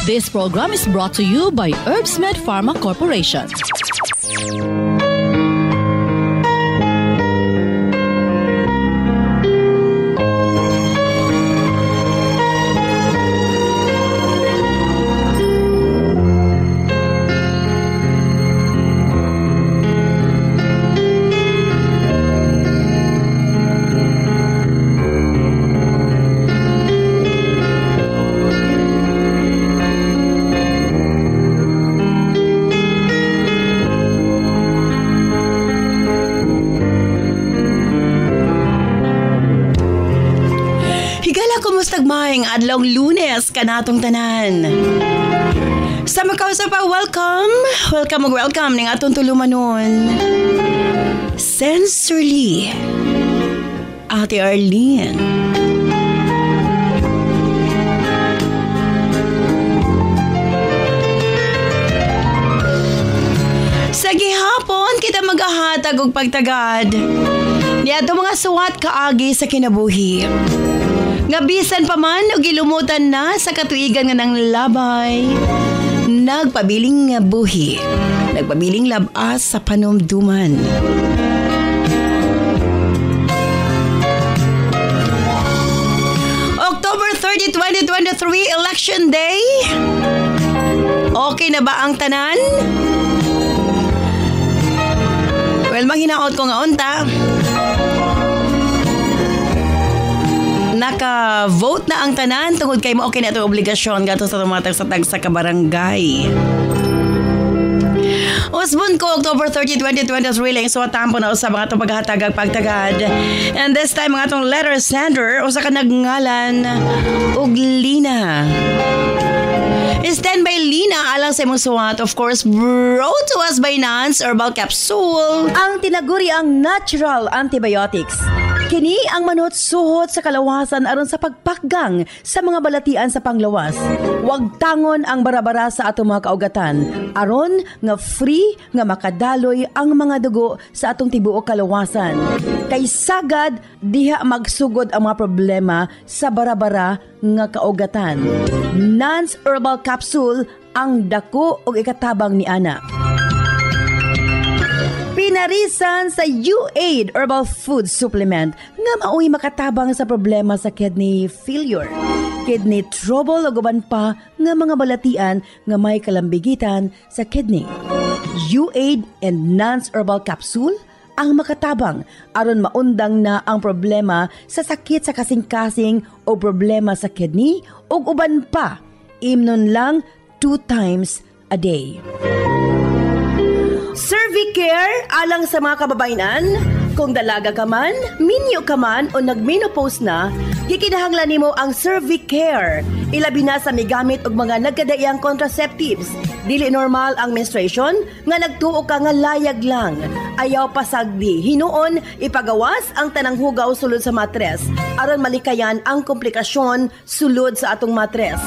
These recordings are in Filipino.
This program is brought to you by Herbsmed Pharma Corporation. Tagmayng adlong Lunes kanatong tanan. Sa makausa pa, welcome ning atong tulumanon. Sensorly, Ate Arlene. Sa gihapon kita magahatag og pagtagad niadto mga suwat kaagi sa kinabuhi. Nga bisan pa man o gilumutan na sa katuigan nga ng labay, nagpabiling nga buhi, nagpabiling labas sa panumduman. October 30, 2023, Election Day. Okay na ba ang tanan? Well, manghinaot ko nga unta. Naka-vote na ang tanan tungod kay mo okay na itong obligasyon gato sa tumatag sa tag sa kabarangay. Usbon ko October 30, 2023 lang so tampo na usa mga itong paghatag pagtagad. And this time mga itong letter sender usa ka nagngalan og Lina. Stand by Lina alang sa imong suwat, of course, brought to us by Nance Herbal Capsule. Ang tinaguri ang natural antibiotics. Kini ang manot suhot sa kalawasan aron sa pagpakgang sa mga balatian sa panglawas. Huwag tangon ang barabara sa atong mga kaugatan. Aron nga free nga makadaloy ang mga dugo sa atong tibuok kalawasan. Kay sagad diha magsugod ang mga problema sa barabara nga kaugatan. Nance Herbal Capsule ang dako og ikatabang ni ana. Pinarisan sa U-Aid Herbal Food Supplement nga mao'y makatabang sa problema sa kidney failure, kidney trouble o guban pa nga mga balatian nga may kalambigitan sa kidney. U-Aid and Nance Herbal Capsule ang makatabang aron maundang na ang problema sa sakit sa kasing-kasing o problema sa kidney o uban pa. Imnon lang 2 times a day. Cervicare alang sa mga kababainan. Kung dalaga ka man, minyo ka man o nagmenopause na, gikinahanglan nimo ang Cervicare. Ilabi na sa migamit og mga nagkadaiyang contraceptives. Dili normal ang menstruation nga nagtuo ka nga layag lang. Ayaw pasagdi, hinuon ipagawas ang tanang hugaw sulod sa matres aron malikayan ang komplikasyon sulod sa atong matres.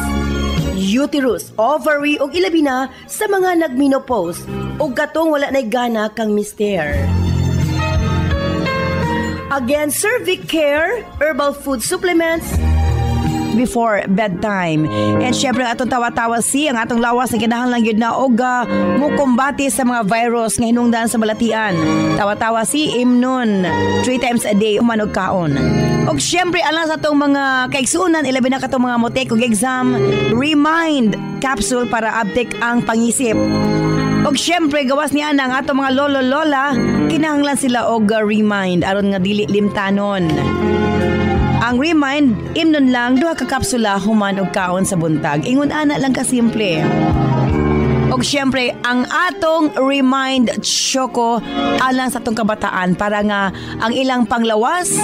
Uterus, ovary ug ilabi na sa mga nagmenopause ug katong wala nay gana kang mister. Again, Cervicare Herbal Food Supplements before bedtime. And syempre atong tawa-tawa ang atong lawas na kinahanglan gyud na og mukumbati sa mga virus nga hinungdan sa balatian. Tawa-tawa imnon 3 times a day umanog kaon. Og syempre alang sa atong mga kaigsuonan ilabi na katong mga motek og exam, Remind capsule para update ang pangisip. Og syempre gawas niya ang atong mga lolo-lola, kinahanglan sila og Remind aron nga dili limtanon. Ang Remind, imnon lang 2 ka kapsula human og kaon sa buntag. Ingon ana lang ka simple. Og syempre, ang atong Remind Choco alang sa atong kabataan para nga ang ilang panglawas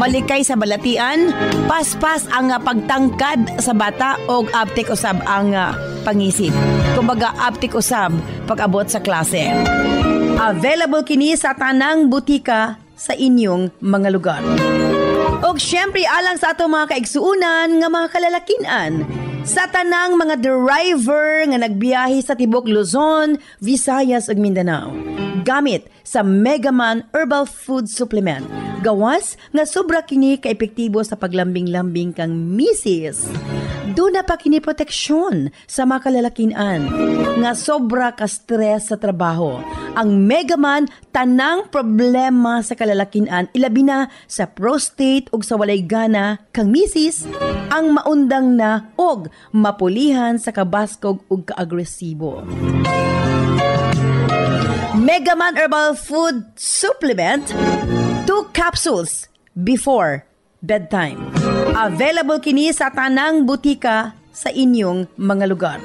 malikay sa balatian, paspas ang pagtangkad sa bata og aptik usab ang pangisip. Kumbaga aptik usab pag-abot sa klase. Available kini sa tanang butika sa inyong mga lugar. Og syempre alang sa atong mga kaigsuunan nga mga kalalakinan, sa tanang mga driver nga nagbiyahe sa tibok Luzon, Visayas ug Mindanao. Gamit sa Megaman Herbal Food Supplement. Gawas nga sobra kini ka-epektibo sa paglambing-lambing kang misis. Doon na pa kini proteksyon sa mga kalalakinan nga sobra ka stress sa trabaho. Ang Megaman tanang problema sa kalalakinan ilabi na sa prostate ug sa walay gana kang misis ang maundang na og mapulihan sa kabaskog ug kaagresibo. Megaman Herbal Food Supplement 2 capsules before bedtime. Available kini sa tanang butika sa inyong mga lugar.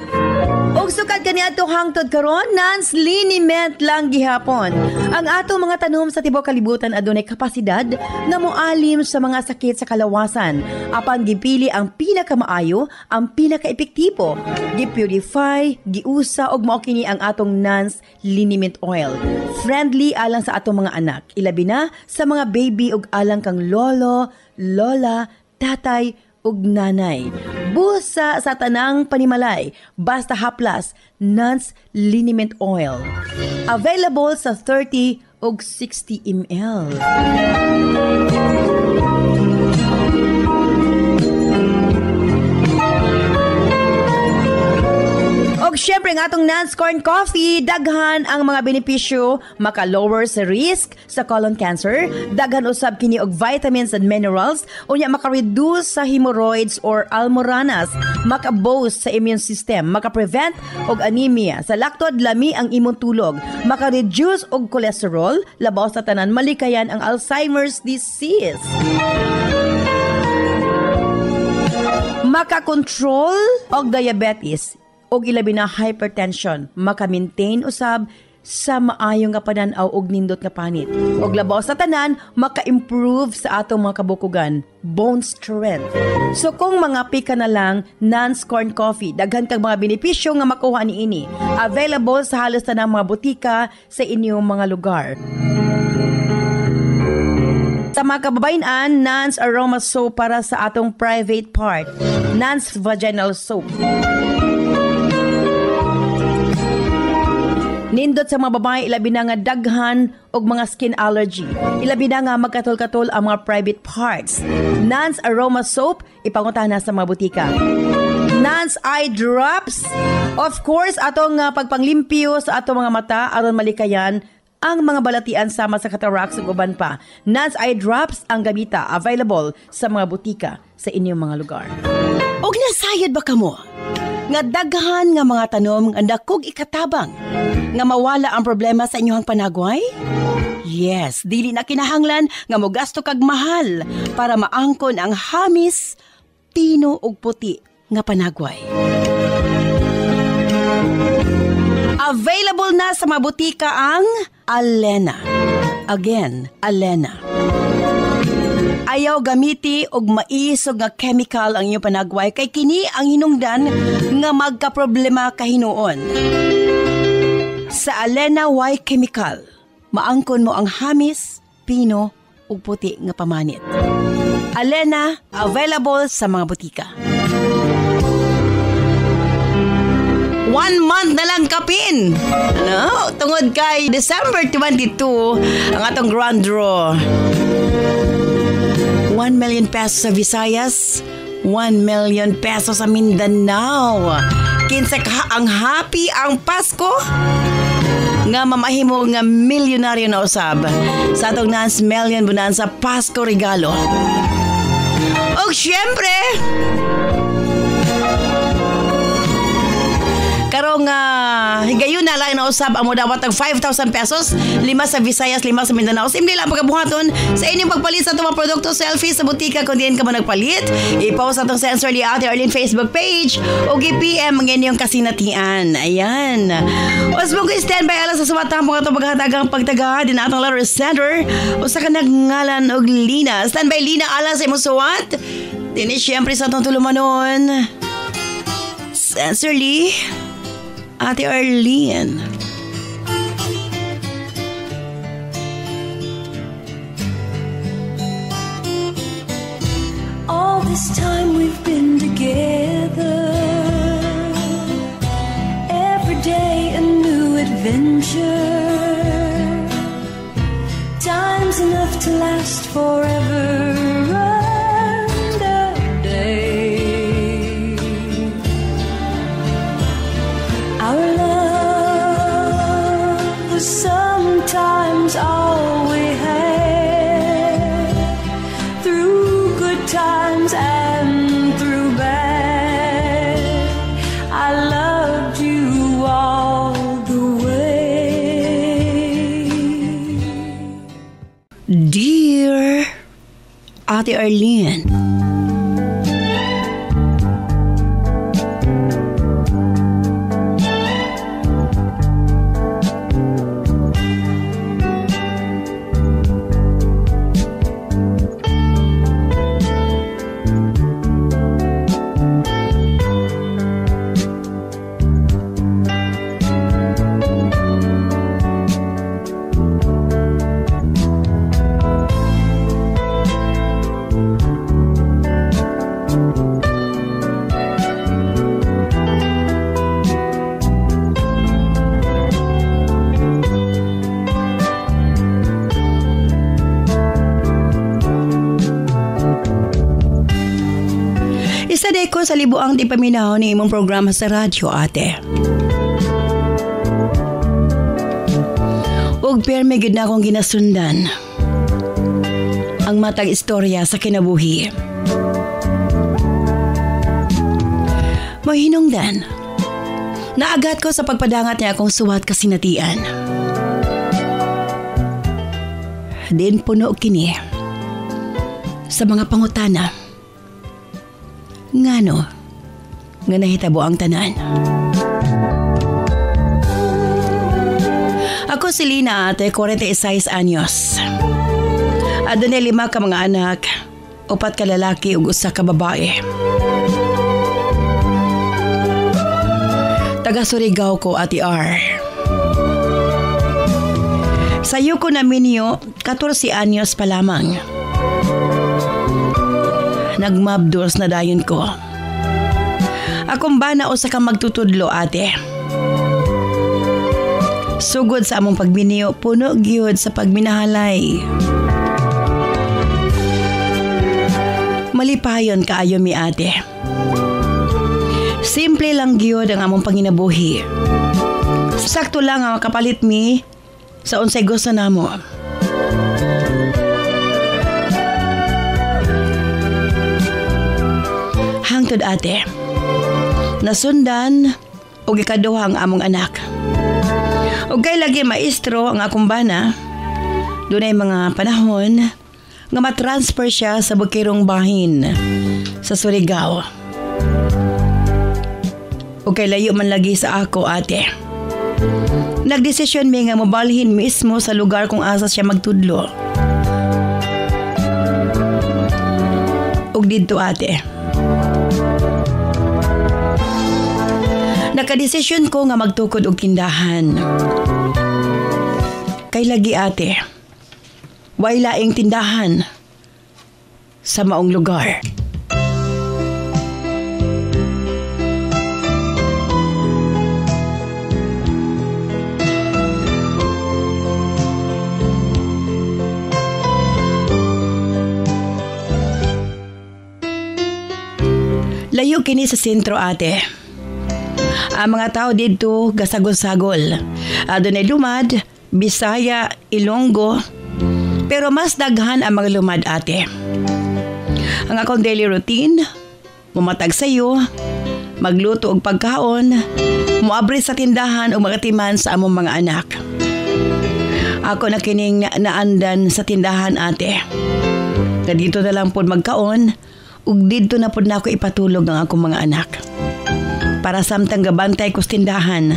Og sukad kaniadto hangtod karon Nance liniment lang gihapon. Ang atong mga tanom sa tibuok kalibutan adunay kapasidad nga moalim sa mga sakit sa kalawasan. Apan gipili ang pinakamaayo, ang pinakaepektibo. Gipurify, giusa og mao kini ang atong Nance liniment oil. Friendly alang sa atong mga anak, ilabi na sa mga baby ug alang kang lolo, lola, tatay ug nanay. Busa sa tanang panimalay, basta haplas, Nance liniment oil. Available sa 30 ug 60 ml. Og syempre nga atong Nance Corn Coffee, daghan ang mga benepisyo, maka-lower sa risk sa colon cancer, daghan usab kini og vitamins and minerals, unya maka-reduce sa hemorrhoids or almoranas, maka-boost sa immune system, maka-prevent og anemia, sa laktod lami ang imong tulog, maka-reduce og cholesterol, labaw sa tanan malikayan ang Alzheimer's disease. Maka-control og diabetes, og ilabi na hypertension, maka-maintain usab sa maayong nga pananaw og nindot nga panit. Og labaw sa tanan, maka-improve sa atong mga kabukugan, bone strength. So kung mga pika na lang, Nance Corn Coffee, daghan kang mga benepisyo nga makuha niini. Available sa halos tanang mga butika sa inyong mga lugar. Sa mga kababayan, Nance Aroma Soap para sa atong private part, Nance Vaginal Soap. Nindot sa mga babae, ilabi na nga daghan og mga skin allergy. Ilabi na nga magkatol-katol ang mga private parts. Nance Aroma Soap, ipanguntahan na sa mga butika. Nance Eye Drops, of course, atong pagpanglimpyo sa atong mga mata aron malikayan ang mga balatian sama sa cataracts ug uban pa. Nance Eye Drops ang gamita, available sa mga butika sa inyong mga lugar. Og nasayad ba kamo? Nga daghan nga mga tanom nga dakog ikatabang nga mawala ang problema sa inyong panagway? Yes, dili na kinahanglan nga mogasto kag mahal para maangkon ang hamis, pino ug puti nga panagway. Available na sa mga butika ang Alena. Again, Alena. Ayaw gamiti og maisog nga chemical ang iyong panagway kay kini ang hinungdan nga magkaproblema kahinuon. Sa Alena Y Chemical, maangkon mo ang hamis, pino ug puti nga pamanit. Alena, available sa mga butika. 1 month na lang kapin. No? Tungod kay December 22, ang atong grand draw. 1 million pesos sa Visayas, 1 million pesos sa Mindanao. Kinsa ka ang happy ang Pasko? Nga mamahimo nga milyonaryo na usab sa atong Nance Million Bonanza Pasko regalo. Og syempre, karong higayon na lang na usab ang modawat ng 5,000 pesos, 5 sa Visayas, 5 sa Mindanao. Simple lang pagkabuhaton sa inyong pagpalit sa itong mga produkto, selfie sa butika kung diyan ka man nagpalit. I-post atong Sensorly Ate Arlene Facebook page o i-PM ang inyong kasinatian. Ayan. Os mong standby alang sa sumatang mga itong maghatagang pagtaga din atong letter sender o sa kanag-ngalan og Lina. Standby Lina alang sa imong suwat. Dini siyempre sa itong tulumanon. Sensorly Ate Arlene. All this time we've been together, every day a new adventure, time's enough to last forever and a day. Ate Arlene. Isa day ko sa libuang di paminaw ni imong programa sa radyo, ate. Ug perme gid na akong ginasundan ang matag istorya sa kinabuhi. Mahinungdan, naagat ko sa pagpadangat niya akong suwat kasinatian. Din puno kini sa mga pangutana. Ngano nga nahitabo ang tanan. Ako si Lina, ate, 46 anyos. Adunay 5 ka mga anak, 4 ka lalaki ug 1 ka babae. Taga Surigao ko, Ate R. Sayo ko na minyo, 14 anyos pa lamang. Nagmabdos na dayon ko. Akong bana o sa kang magtutudlo, ate. Sugod sa among pagbiniyo, puno gyud sa pagminahalay. Malipayon kaayo mi, ate. Simple lang gyud ang among panginabuhi. Sakto lang ang makapalit mi sa unsay gusto namo. Hangtod, ate, nasundan o ikaduha ang among anak. O kay lagi maestro ang akong bana, dunay mga panahon nga matransfer siya sa Bukirong Bahin sa Surigao. O kay layo man lagi sa ako, ate. Nagdesisyon mi nga mobalhin mismo sa lugar kung asa siya magtudlo. O dito, ate. Nakadesisyon ko nga magtukod og tindahan. Kay lagi, ate, way laing tindahan sa maong lugar. Layo kini sa sentro, ate. Ang mga tao dito gasagol-sagol. Adunay lumad, Bisaya, Ilonggo. Pero mas daghan ang mga lumad, ate. Ang akong daily routine, mumatag sayo, magluto og pagkaon, muabri sa tindahan o magatiman sa among mga anak. Ako na kining naandan sa tindahan, ate. Na dito na lang po magkaon, ug dito na po na ako ipatulog ng akong mga anak. Para samtang gabantay ko sa tindahan,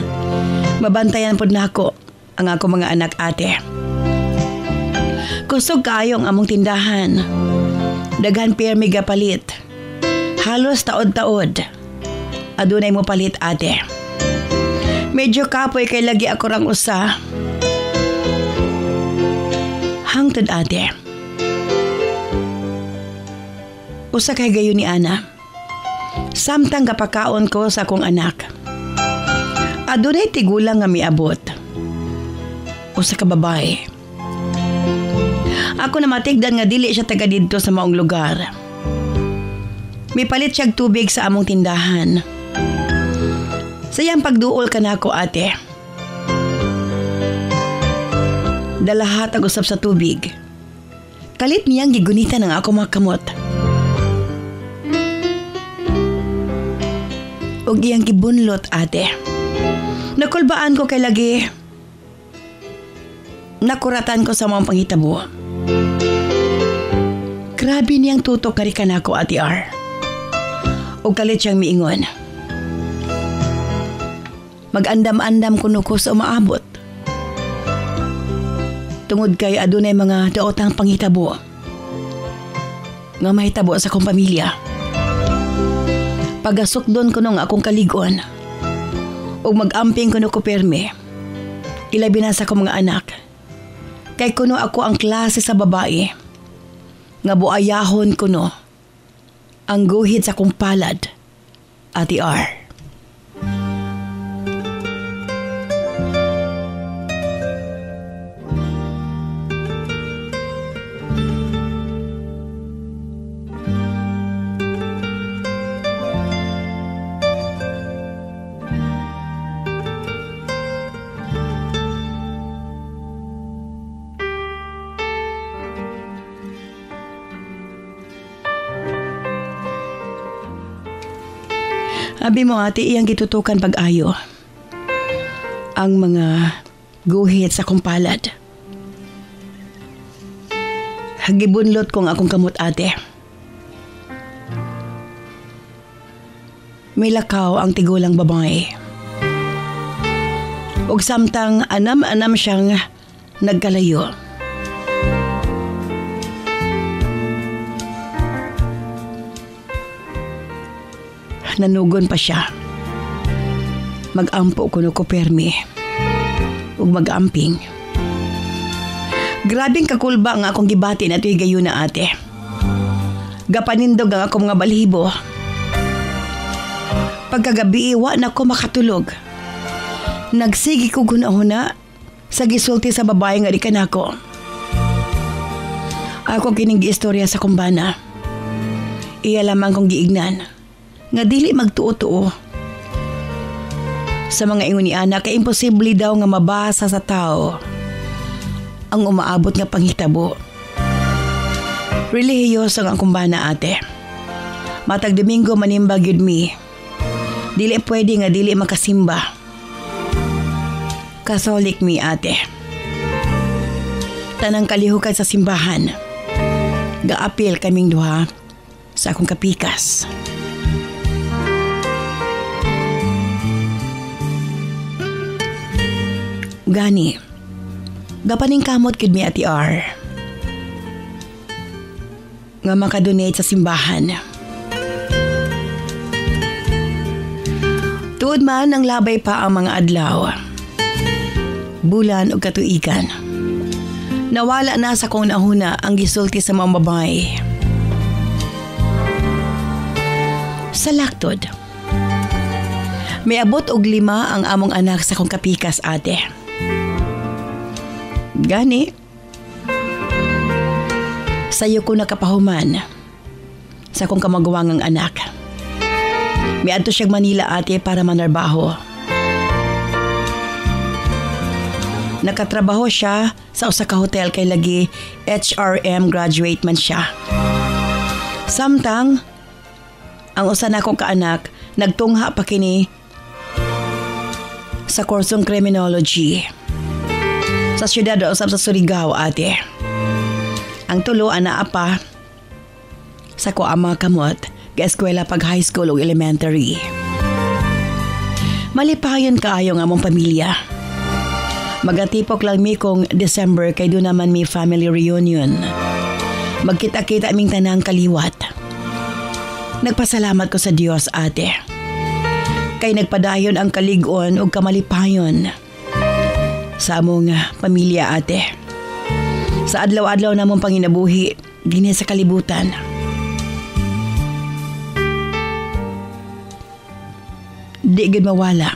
mabantayan po na ako ang akong mga anak, ate. Kusog kaayo ang among tindahan. Daghan pirmi gapalit. Halos taod-taod. Adunay mo palit, ate. Medyo kapoy kay lagi ako rang usa. Hangtod, ate. Usa kay gayon ni Ana. Samtang kapakaon ko sa akong anak. Adunay tigulang nga miabot. Usa ka babae. Ako na matigdan nga dili siya taga didto sa maong lugar. Mipalit siyag tubig sa among tindahan. Sayang pagduol ka na ako, ate. Dalahat ang usap sa tubig. Kalit niyang gigunita ng ako mga kamot. Og iyang gibunlot, ate. Nakulbaan ko kay lagi. Nakuratan ko sa mga panghitabo. Grabe niyang tutok kari ka na ako, Ate R. O kalit siyang miingon. Mag-andam-andam kuno ko sa umaabot. Tungod kay adunay mga daotang panghitabo nga mahitabo sa akong pamilya. Pagasukdon ko nung akong kaligon o mag-amping kuno ko perme. Ilabi na sa akong mga anak. Kay kuno ako ang klase sa babae nga buayahon kuno ang guhit sa akong palad, Ate R. Abi mo, ate, iyang gitutukan pag-ayo. Ang mga guhit sa akong palad. Gibunlot kong akong kamot, ate. May lakaw ang tigulang babae. Ug samtang anam-anam siyang nagkalayo. Nanugon pa siya. Mag-ampo kuno ko permi. Ug mag-amping. Grabing kakulba nga akong gibati na ito'y gayo na, ate. Gapanindog ang akong mga balhibo. Pagkagabi iwa na ko makatulog. Nagsigi ko gunahuna sa gisulti sa babae nga di kanako. Ako kining giistorya sa kumbana. Iya lamang kong giignan nga dili magtuo-tuo. Sa mga ingon ni Ana, kay imposible daw nga mabasa sa tao ang umaabot nga panghitabo. Relihiyoso ang kumbana, ate. Matag Domingo manimba gyud mi. Dili pwede nga dili makasimba. Katolik mi, ate. Tanang kalihukan sa simbahan. Gaapil kaming duha sa akong kapikas. Gani, gapaning kamot kid mi, Ate R. Nga makadonate sa simbahan. Tuod man ang labay pa ang mga adlaw. Bulan o katuigan. Nawala na sa kong nahuna ang gisulti sa mga babae. Sa laktod, may abot og 5 ang among anak sa kong kapikas, ate. Gani, sayo ko nakapahuman sa kong kamagwangang anak. May adto siyang Manila, ate, para manarbaho. Nakatrabaho siya sa usa ka hotel kay lagi HRM graduate man siya. Samtang ang usa na akong kaanak nagtungha pa kini sa kursong criminology sa siyudad o sa Surigao, ate. Ang tulo ana pa sa ko ama kamot ga eskwela pag high school o elementary. Malipayon kaayo nga among pamilya. Magatipok lang mi kong December kay doon naman mi family reunion. Magkita-kita aming tanang kaliwat. Nagpasalamat ko sa Diyos, ate. Kay nagpadayon ang kaligon o kamalipayon sa among pamilya, ate. Sa adlaw-adlaw namong panginabuhi dinhi sa kalibutan. Di gid mawala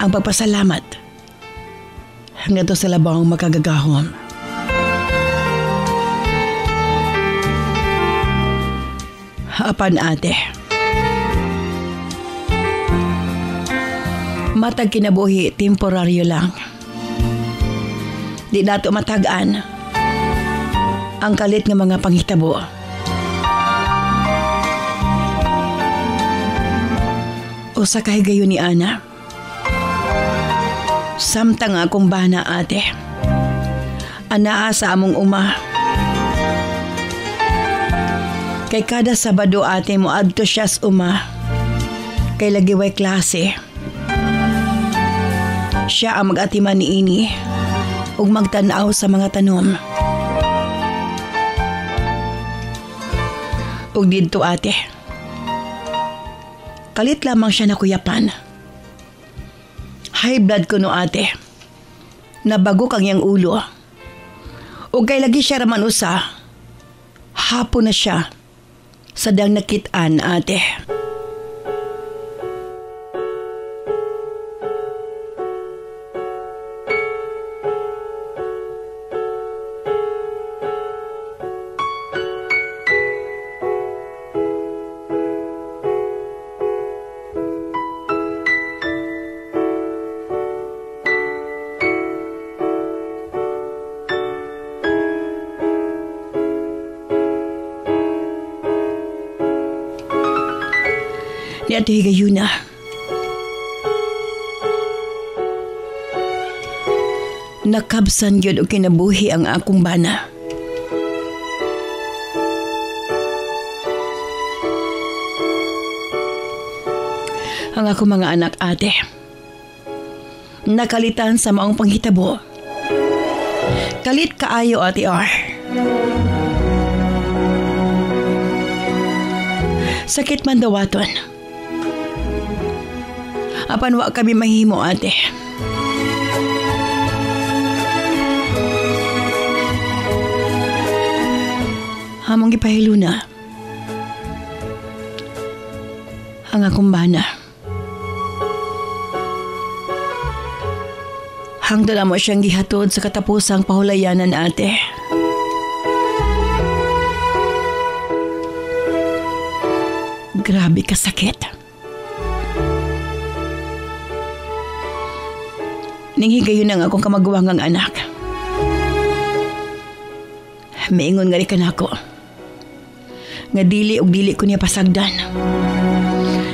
ang pagpasalamat ngadto sa labang makagagahom. Apan, ate, matag kinabuhi temporaryo lang. Di nato matagaan ang kalit nga mga panghitabo. Usa kay gayon ni Ana. Samtang akong bana, ate. Anaa sa among uma. Kay kada Sabado ate mo adto siya sa uma. Kay lagi way klase. Siya ang mag-atiman ni ini ug magtanaw sa mga tanom. Ug didto ate, kalit lamang siya nakuyapan. High blood ko no ate. Nabago kang yang ulo. Ug kay lagi siya raman usa. Hapon na siya. Sadang nakitaan ate. Ni Ate Higayuna. Nakabsan yun o kinabuhi ang akong bana. Ang akong mga anak ate. Nakalitan sa maong panghitabo. Kalit kaayo ate R. Sakit man dawaton. Apan wa kami mahimo ate. Hamong gipahiluna ang akong bana. Hangtod mo siyang gihatod sa katapusang pahulayanan ate. Grabe ka sakit. Ning higayon ang akong kamagwangang anak. Maingon nga rin ka na ako. Nga dili og dili ko niya pasagdan.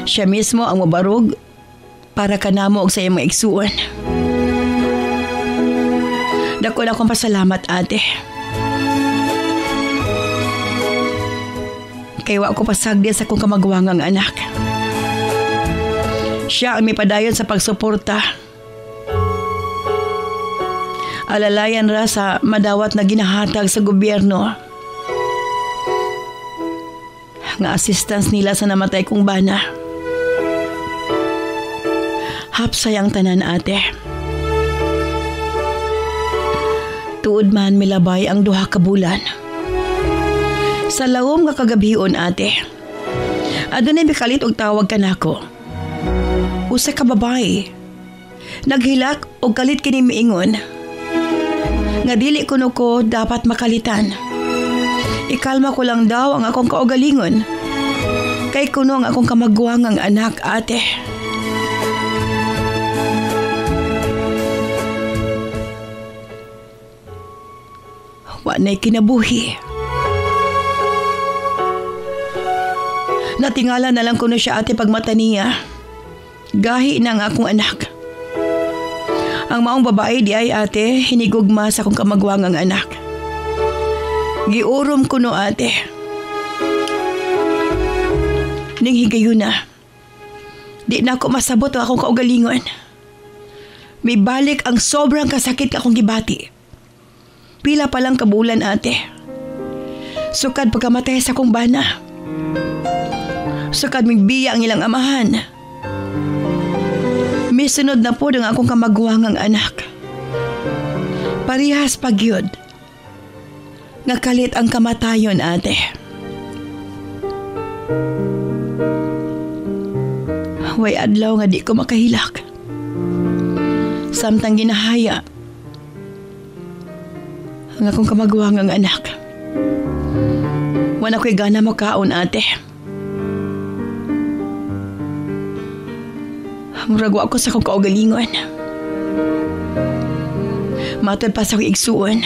Siya mismo ang mabarog para kanamo og sa iyang mga igsuon. Dako na akong pasalamat ate. Kaya wa ko pasagdi sa akong kamagwangang anak. Siya ang may padayon sa pagsuporta. Alalayan ra sa madawat na ginahatag sa gobyerno. Nga assistance nila sa namatay kong bana. Hapsay ang tanan ate. Tuod man milabay ang duha ka bulan. Sa lawom nga kagabion ate. Adunay bikalit og tawag kanako. Usa ka babae. Naghilak og kalit kini miingon. Nga dili kuno ko dapat makalitan. Ikalma ko lang daw ang akong kaugalingon. Kay kuno ang akong kamagwangang anak ate. Wanay kinabuhi. Natingala na lang kuno siya ate pagmata niya. Gahi na ang akong anak. Ang maong babae di ay ate, hinigugma sa akong kamagwangang anak. Giurom ko no ate. Ning higayon na. Di na ako masabot ang akong kaugalingon. May balik ang sobrang kasakit akong gibati. Pila pa lang kabulan ate. Sukad pagkamatay sa akong bana. Sukad migbiya ang ilang amahan. Misunod na po ang akong kamagwangang anak. Parihas pagyod. Nga kalit ang kamatayon ate. Way adlaw nga di ko makahilak. Samtang ginahaya ang akong kamagwangang anak. Wala ko'y gana makaon ate. Muragwa ako sa akong kaugalingon. Matod pa sa akong igsuon.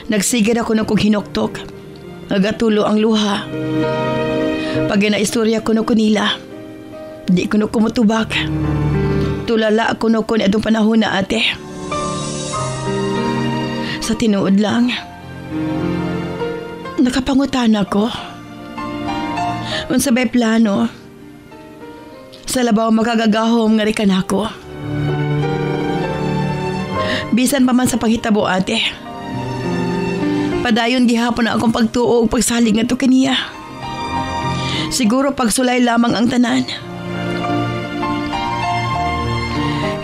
Nagsigid ako na kong hinoktok. Nagatulo ang luha. Pag ginaistorya ko na kunila, di ko na kumutubak. Tulala ako na kun itong panahon na ate. Sa tinuod lang, nakapangutan ako. Unsa bay plano? Sa labaw magagagahom nga rikan ako. Bisan pa man sa panghitabo ate. Padayon gihapon na akong pagtuo ug pagsalig ngadto kaniya. Siguro pagsulay lamang ang tanan.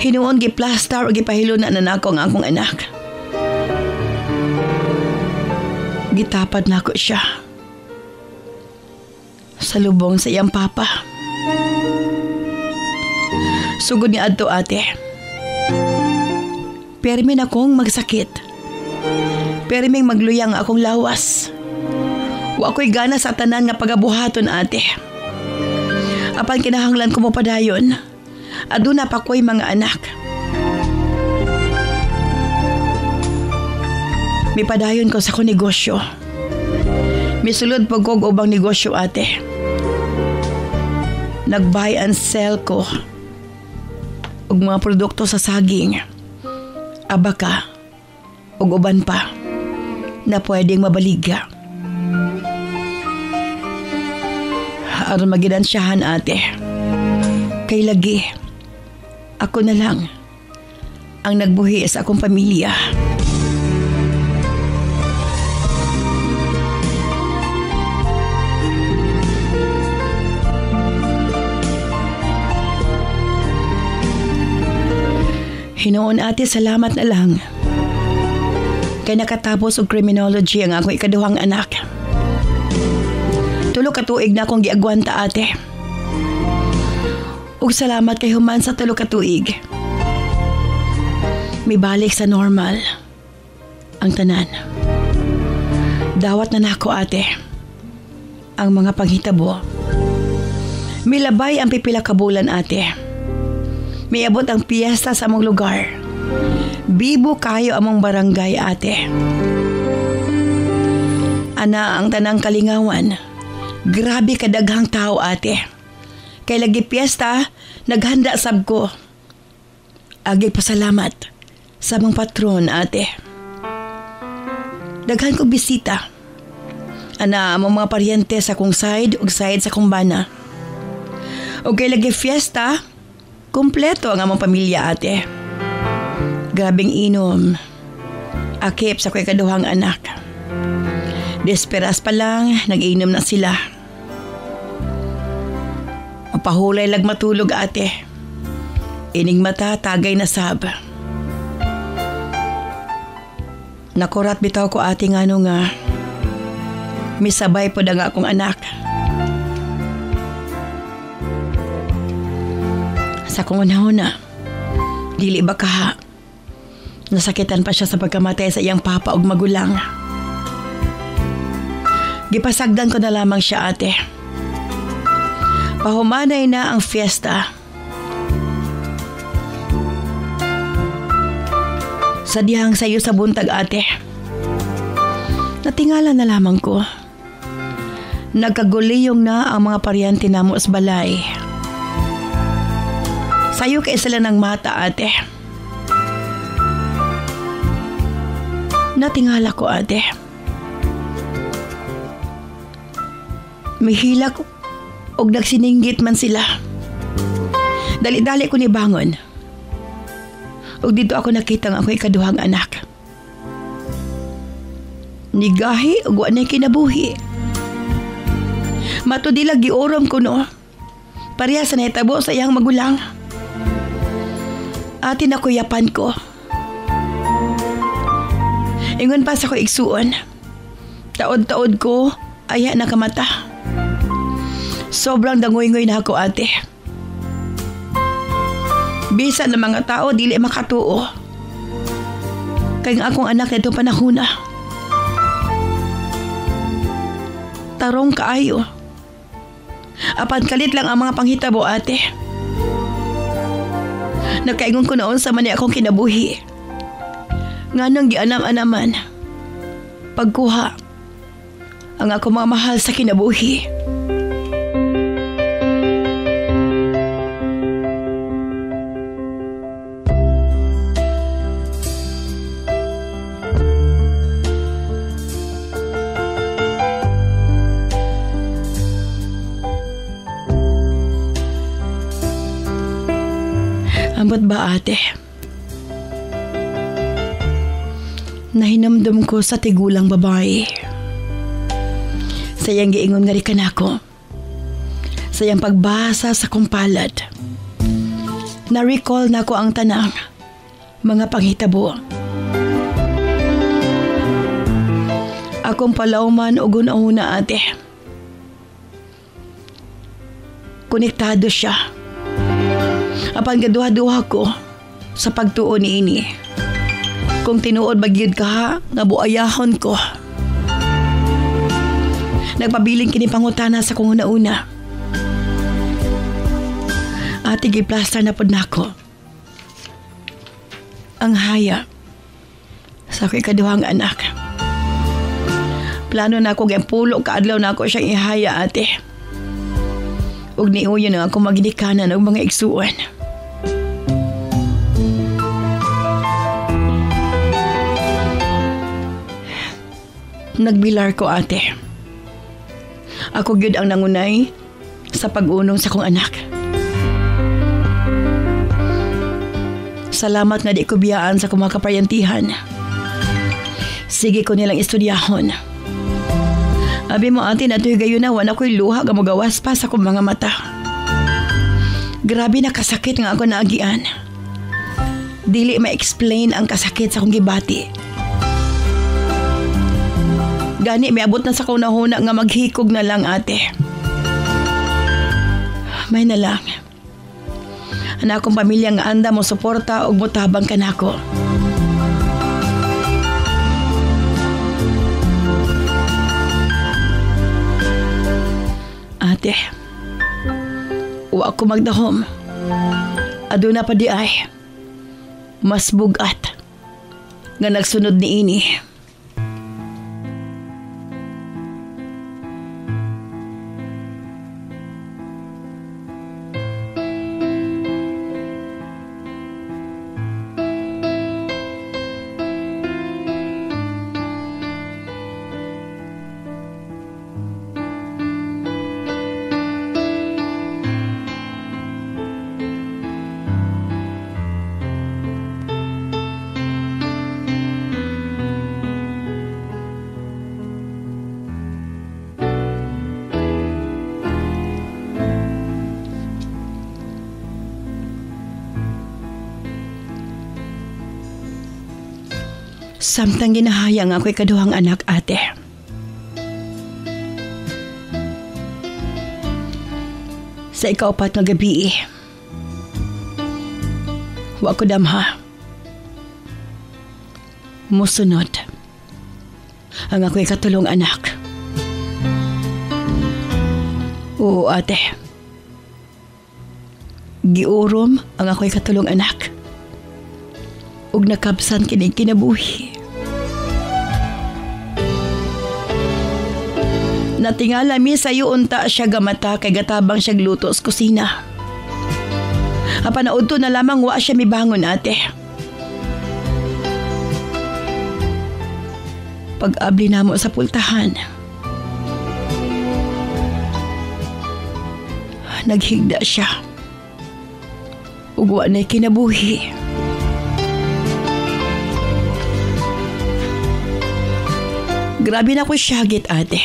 Hinuon giplastar o gipahilo na nako ang akong anak. Gitapat na ako siya. Sa lubong sa iyang papa. Sugod ni adto ate. Permin akong magsakit. Perming magluyang akong lawas. Wa ako'y gana sa tanan nga pagabuhaton ate. Apan kinahanglan ko mo padayon. Aduna pa ko'y mga anak. May padayon ko sa kong negosyo. Misulod pag kong ubang negosyo ate. Nag-buy and sell ko og mga produkto sa saging, abaka, ug uban pa na pwedeng mabaligya. Aron magidansyahan ate. Kay lagi, ako na lang ang nagbuhi sa akong pamilya. Hinoon ate, salamat na lang. Kay nakatapos og criminology ang akong ikaduhang anak. Tulo ka tuig na akong giagwanta ate. Ug salamat kay human sa tulo ka tuig. May balik sa normal ang tanan. Dawat na nako ate ang mga panghitabo. Milabay ang pipila ka bulan ate. May abot ang piyesta sa among lugar. Bibo kayo among barangay ate. Ana ang tanang kalingawan. Grabe kadaghang tao ate. Kay lagi piyesta, naghanda sab ko. Agi pasalamat sa among patron ate. Daghan ko bisita. Ana among mga paryente sa kong side ug side sa kong bana. O kay lagi fiesta, kumpleto ang among pamilya ate. Grabing inom. Akip sa ko'y kaduhang anak. Desperas pa lang, nag-inom na sila. Mapahulay lag matulog ate. Ining mata, tagay na sab. Nakurat bitaw ko ate nga nga. Misabay po nga akong anak. Sa kong una-una, dili ba ka? Nasakitan pa siya sa pagkamatay sa iyang papa ug magulang. Gipasagdan ko na lamang siya ate. Pahumanay na ang fiesta. Sa dihang sayo sa buntag ate. Natingala na lamang ko. Nagkaguliyong na ang mga paryante namo sa balay. Sayo kay sila ng mata ate. Natingala ko ate. May hilak og nagsininggit man sila. Dali-dali ko ni bangon. Og dito ako nakita nga ako ikaduhang anak. Nigahi og wa na kinabuhi. Matudila giurom ko no. Pareha sa nahitabo sa iyang magulang. Ati na kuyapan ko. Ingon pa sa ko igsuon. Taod-taod ko, aya nakamata. Sobrang dangoy-ngoy na ako ate. Bisan ng mga tao, dili makatuo. Kaya akong anak na itong panahuna. Tarong kaayo. Apan kalit lang ang mga panghitabo ate. Nagkaingon ko noon sa mani akong kinabuhi. Nga nang gianam-anaman. Pagkuha ang ako mga mahal sa kinabuhi. Ambot ba ate? Nahinamdam ko sa tigulang babae. Sayang giingon nga rin ka na ako. Sayang pagbasa sa kumpalad. Na-recall na ko ang tanang mga panghitabo. Akong palauman o gunahuna ate. Konektado siya. Apan gaduha-duha ko sa pagtuo ni ini. Kung tinuod bagyod ka ha, nga buayahon ko. Nagpabiling kini pangutana sa kung una-una. Ate giplaster na pod nako. Ang haya sa ako'y kaduhang anak. Plano na akong empulo kaadlaw na ako siyang ihaya ate. Ug niuyo na ako maginikanan og mga igsuon. Nagbilar ko ate. Ako gyud ang nangunay sa pag-unong sa kong anak. Salamat nga di ko biyaan sa kong mga kaparyantihan. Sige ko nilang istudyahon. Abi mo ate na ito'y gayon na wan ako'y luha nga magawas pa sa kong mga mata. Grabe na kasakit nga ako naagian. Dili ma-explain ang kasakit sa kong gibati. Gani, may abot na sa kaunahuna nga maghikog na lang ate. May na lang. Anak akong pamilya nga anda mo suporta o mutabang ka na ako. Ate, wa ako magdahom. Aduna pa di ay. Mas bugat nga nagsunod ni ini. Samtang ginahayang ako'y kaduhang anak ate. Sa ikaupat nga gabi, wa ko damha. Musunod ang ako'y katulong anak. Oo ate. Giurom ang ako'y katulong anak. Ug nakabsan kining kinabuhi. Natingala mi sayo unta siya gamata kay gatabang siya gluto sa kusina. Apanaudto na lamang wa siya mibangon ate. Pag-abli namo sa pultahan, naghigda siya. Ug wa na'y kinabuhi. Grabe na ko siyagit ate.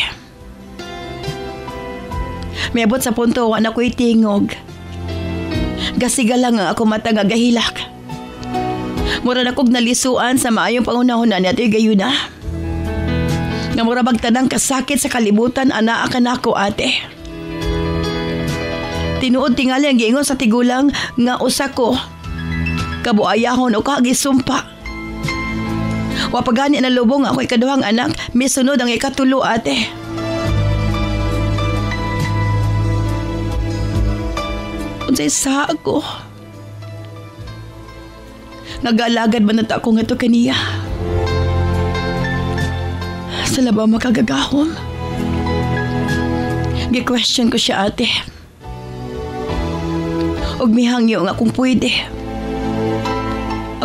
May abot sa punto wa na ko'y tingog. Gasiga lang ang ako mata nga gahilak. Mura na kog nalisuan sa maayong pangunahon ni ato'y gayuna. Nga mura bagtanang kasakit sa kalibutan anaakan ako ate. Tinuod tingali ang giingon sa tigulang nga usa ko kabuayahon o kagisumpa. Wapagani na lubong ako'y kaduhang anak, misunod ang ikatulo ate. Unsay sa ako? Nag-alagad man nata ako nga to kaniya. Sala ba makagagahom? Gi-question ko siya ate. Og mihangyo nga kung pwede.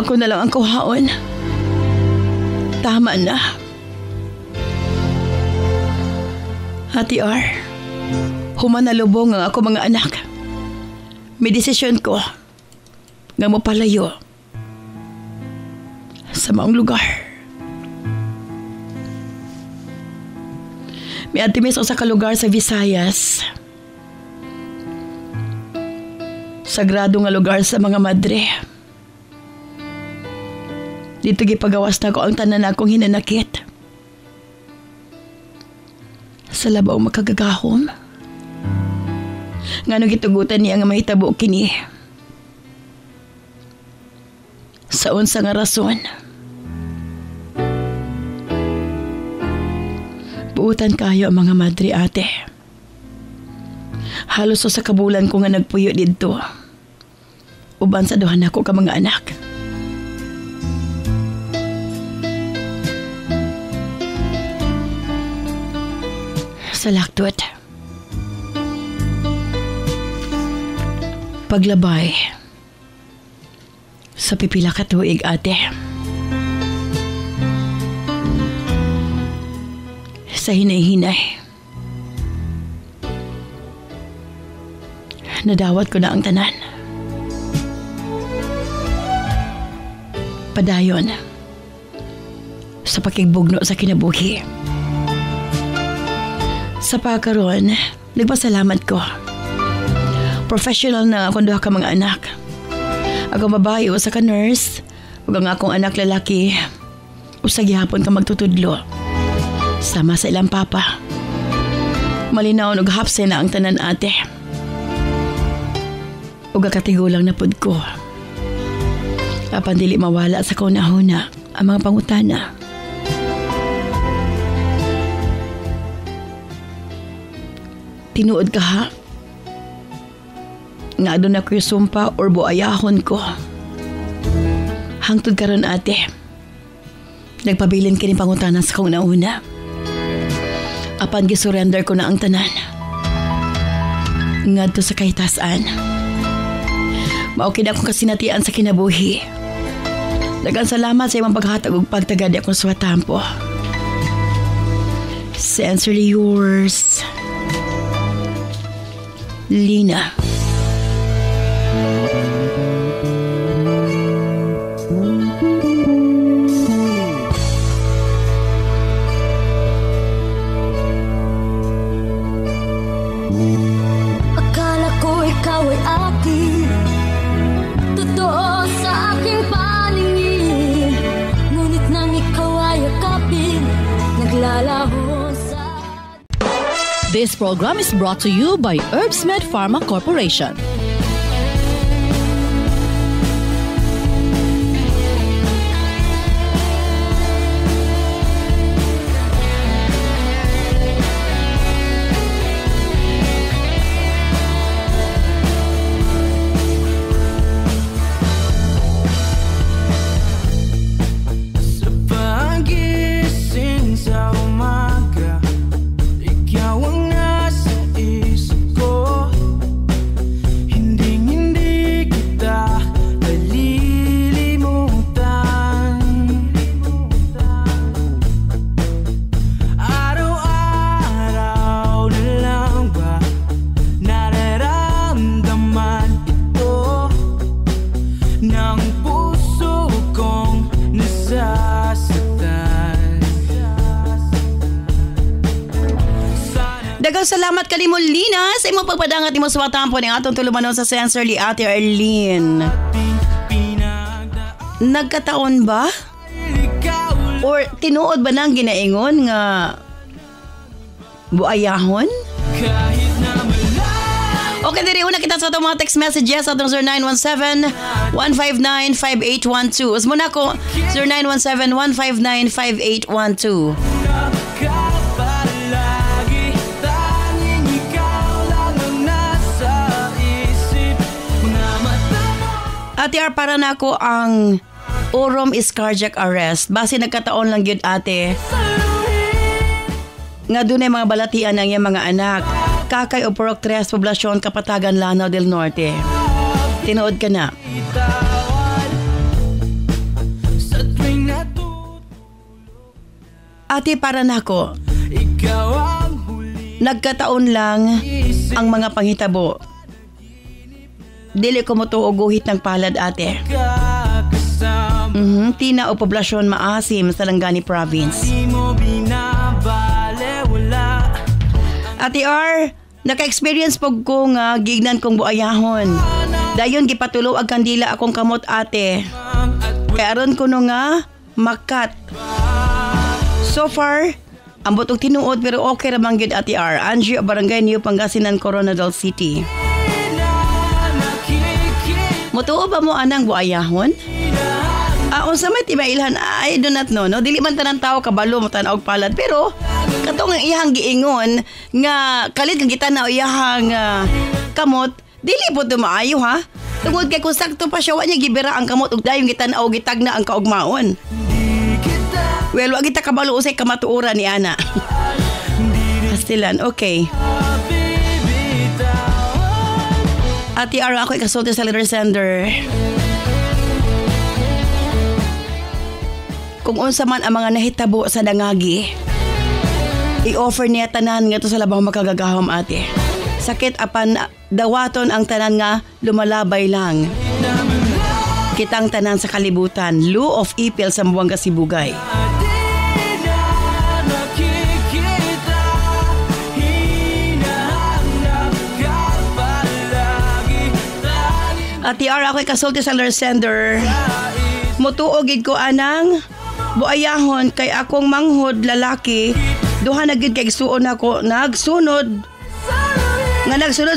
Ako na lang ang kuhaon. Tama na. Ate R, human na lubong ang ako mga anak. May desisyon ko. nga mapalayo sa maong lugar. May atimis o sa kalugar sa Visayas. Sagrado nga lugar sa mga madre. Dito gipagawas na ko ang tanan akong hinanakit. Sa labaw makagagahom. Nga nung gitugutan niya nga mahitabo kini. Sa unsa nga rason. Buutan kayo ang mga madre ate. Halos sa kabulan ko nga nagpuyo dito. Uban sa duhan ako ka mga anak. Sa laktot. Paglabay. Sa pipila ka tuig ate. Sa hinay-hinay. Nadawat ko na ang tanan. Padayon. Sa pakigbugno sa kinabuhi. Sa pagkaroon, nagpasalamat ko. Professional na akong duha ka mga anak. Akong babae o sa ka-nurse, ug ang akong anak lalaki, usag gihapon ka magtutudlo. Sama sa ilang papa. Malinaw ug hapse na ang tanan ate. Ug katigulang na pud ko. Apan dili mawala sa kauna-huna ang mga pangutana. Tinuod ka ha? Nga doon ako yung sumpa or buayahon ko. Hangtod karon ate. Nagpabilin kini pangutanan sa kauna-una. Apan gisurrender ko na ang tanan. Ngadto sa kahitasan. Maukid akong kasinatian sa kinabuhi. Daghang salamat sa imong paghatag ug pagtagad akong swatampo. Sincerely yours, Lina. Akala ko ikaw ay akin, totoo sa aking paningin. Ngunit nang ikaw ay akapin, naglalaho sa... This program is brought to you by Herbsmed Pharma Corporation. Daghang salamat kanimo Lina sa imong pagpadangat nimo sa watampo ning atong tulumanon sa Sincerely Ate Arlene. Nagkataon ba? Or tinuod ba nang ginaingon nga buayahon? Okay, diri una kita sa itong mga text messages sa 0917-159-5812. Usmo na ko, 0917-159-5812. Ate R, para na ako ang Urom is cardiac arrest. Base nagkataon lang yun ate. Nga doon ay mga balatian ng iyang mga anak. Kakay o Purok 3, Poblasyon, Kapatagan, Lanao del Norte. Tinuod ka na. Ate, para na ako. Nagkataon lang ang mga panghitabo dili ko mo to uguhit ng palad ate. Tina o poblasyon maasim sa Langani Province. Ate R, naka-experience po ko nga gignan kong buayahon. Dayon gipatulo ag kandila akong kamot ate. Kaya aron ko no nga makat. So far, ambot og tinuod pero okay ra man gyud ate R. Angie, Barangay New Pangasinan, Coronadal City. Mutuo ba mo anang buayahon? Unsa may timailhan, I do not know, no? Dili man tanan tao kabalo mo tanaw og palad, pero katong ang iyang giingon nga kalit kang gitanaw iyang kamot, dili po maayo ha. Tungod kay kung sakto pa siya wa niya gibira ang kamot ug dayon gitanaw gitagna ang kaugmaon. Well, wa kita kabalo usay kamatuoran ni ana. Pastilan, okay. Ati Ara, ako ikasulti sa letter sender. Kung unsa man ang mga nahitabo sa dangagi, i-offer niya tanan nga to sa labang makagagahom ate. Sakit apan dawaton ang tanan nga lumalabay lang. Kitang tanan sa kalibutan, Lou of Ipil sa Buanga Sibugay. Ati Ara, ako'y kasulti sa letter sender. Mutuogid ko anang buayahon kay akong manghod lalaki. Duha na gid kay suon ako nagsunod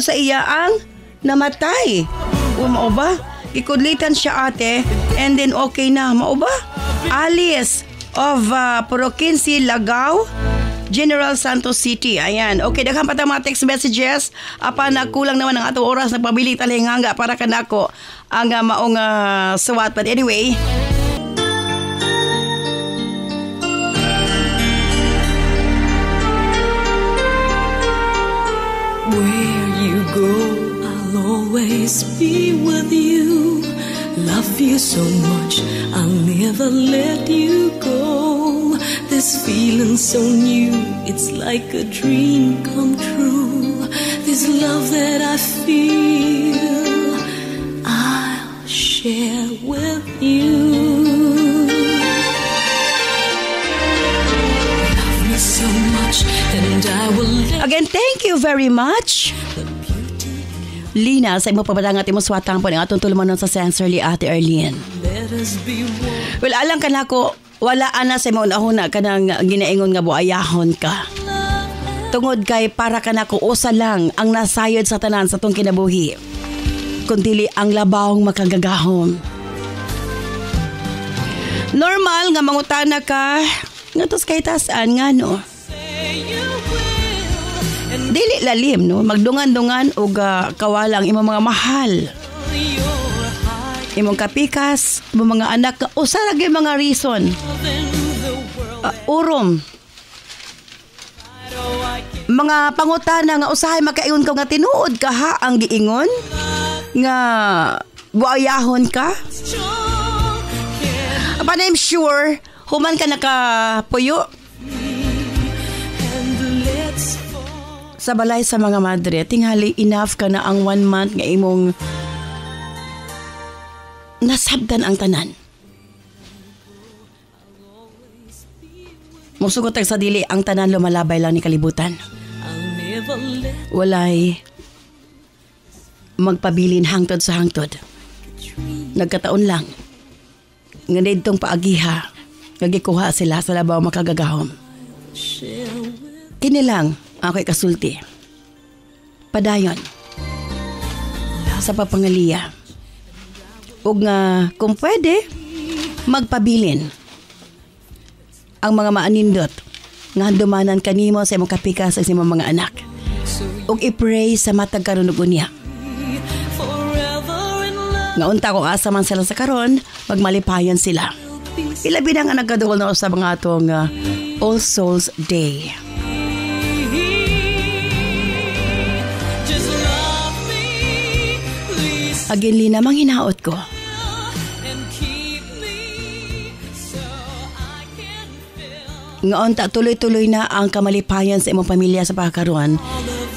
sa iya ang namatay. Mao ba? Ikudlitan siya ate and then okay na. Mao ba? Alice of Poroquinsi, Lagao, General Santos City. Ayan. Okay, daghang patang mga text messages. Apan kulang naman ang atong oras nagpabili talihangga para kanako ang maong suwat. But anyway, where you go, I'll always be with you. Love you so much, I'll never let you go. This feeling so new, it's like a dream come true. This love that I feel, I'll share with you. Love me so much, and I will let again, thank you very much. Lina, sa imo pabadangat imo swatang po ng atong tulumanon sa sensorly Ate Arlene. Well, alang ka na ko, wala ana sa imo unahuna ka nang ginaingon nga buayahon ka. Tungod kay para ka na ko usa lang ang nasayod sa tanan sa tong kinabuhi. Kundi ang labawong makagagahom. Normal nga mangutana ka, nga tos kay tasan nga no. Dili lalim no, magdungan-dungan og kawalang imong mga mahal. Imong kapikas, imong mga anak, usa ra gyud mga reason. Urom. Mga pangutana nga usahay makaingon ka nga tinuod ka ha ang giingon nga buayahon ka. But I'm sure human ka nakapuyo sa balay sa mga madre, tingali enough ka na ang 1 month nga imong nasabdan ang tanan. Musugot sa dili ang tanan lumalabay lang ni kalibutan. Walay magpabilin hangtod sa hangtod. Nagkataon lang nga didtong paagiha nagikuha sila sa labaw makagagahom. Kini lang ako'y kasulti. Padayon sa papangaliya. Ug nga kung pwede magpabilin ang mga maanindot nga dumanan kanimo sa imong kapikas sa imong mga anak. Ug i-pray sa matag karon ug unya. Nga unta kung asa man sila sa karon, magmalipayon sila. Ilabi na nga nagkaduol na sa mga atong All Souls Day. Again, Lina, manghinaot ko. Ngaon ta tuloy-tuloy na ang kamalipayan sa imong pamilya sa pagkaroon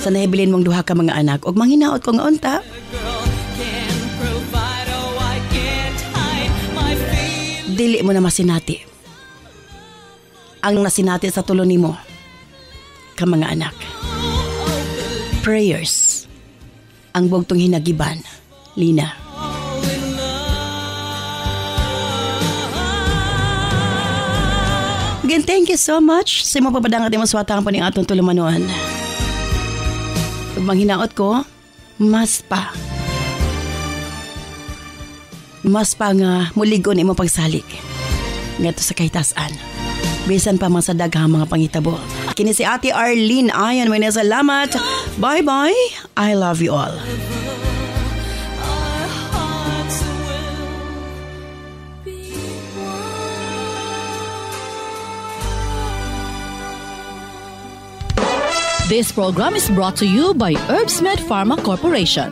sa nahibilin mong duha ka mga anak. Og manghinaot ko ngaon ta dili mo na masinati ang nasinati sa tulo nimo ka mga anak. Prayers ang bugtong hinagiban, Lina. Again, thank you so much sa mga papadangat mo swatang po ng atong tulumanon. Pag manghinaot ko, mas pa nga muligon imo pagsalik ngato sa kahitasan. Bisan pa man sa daghang mga pangitabo. Kini si Ate Arlene Ayan, may salamat. Bye-bye. I love you all. This program is brought to you by Herbsmed Pharma Corporation.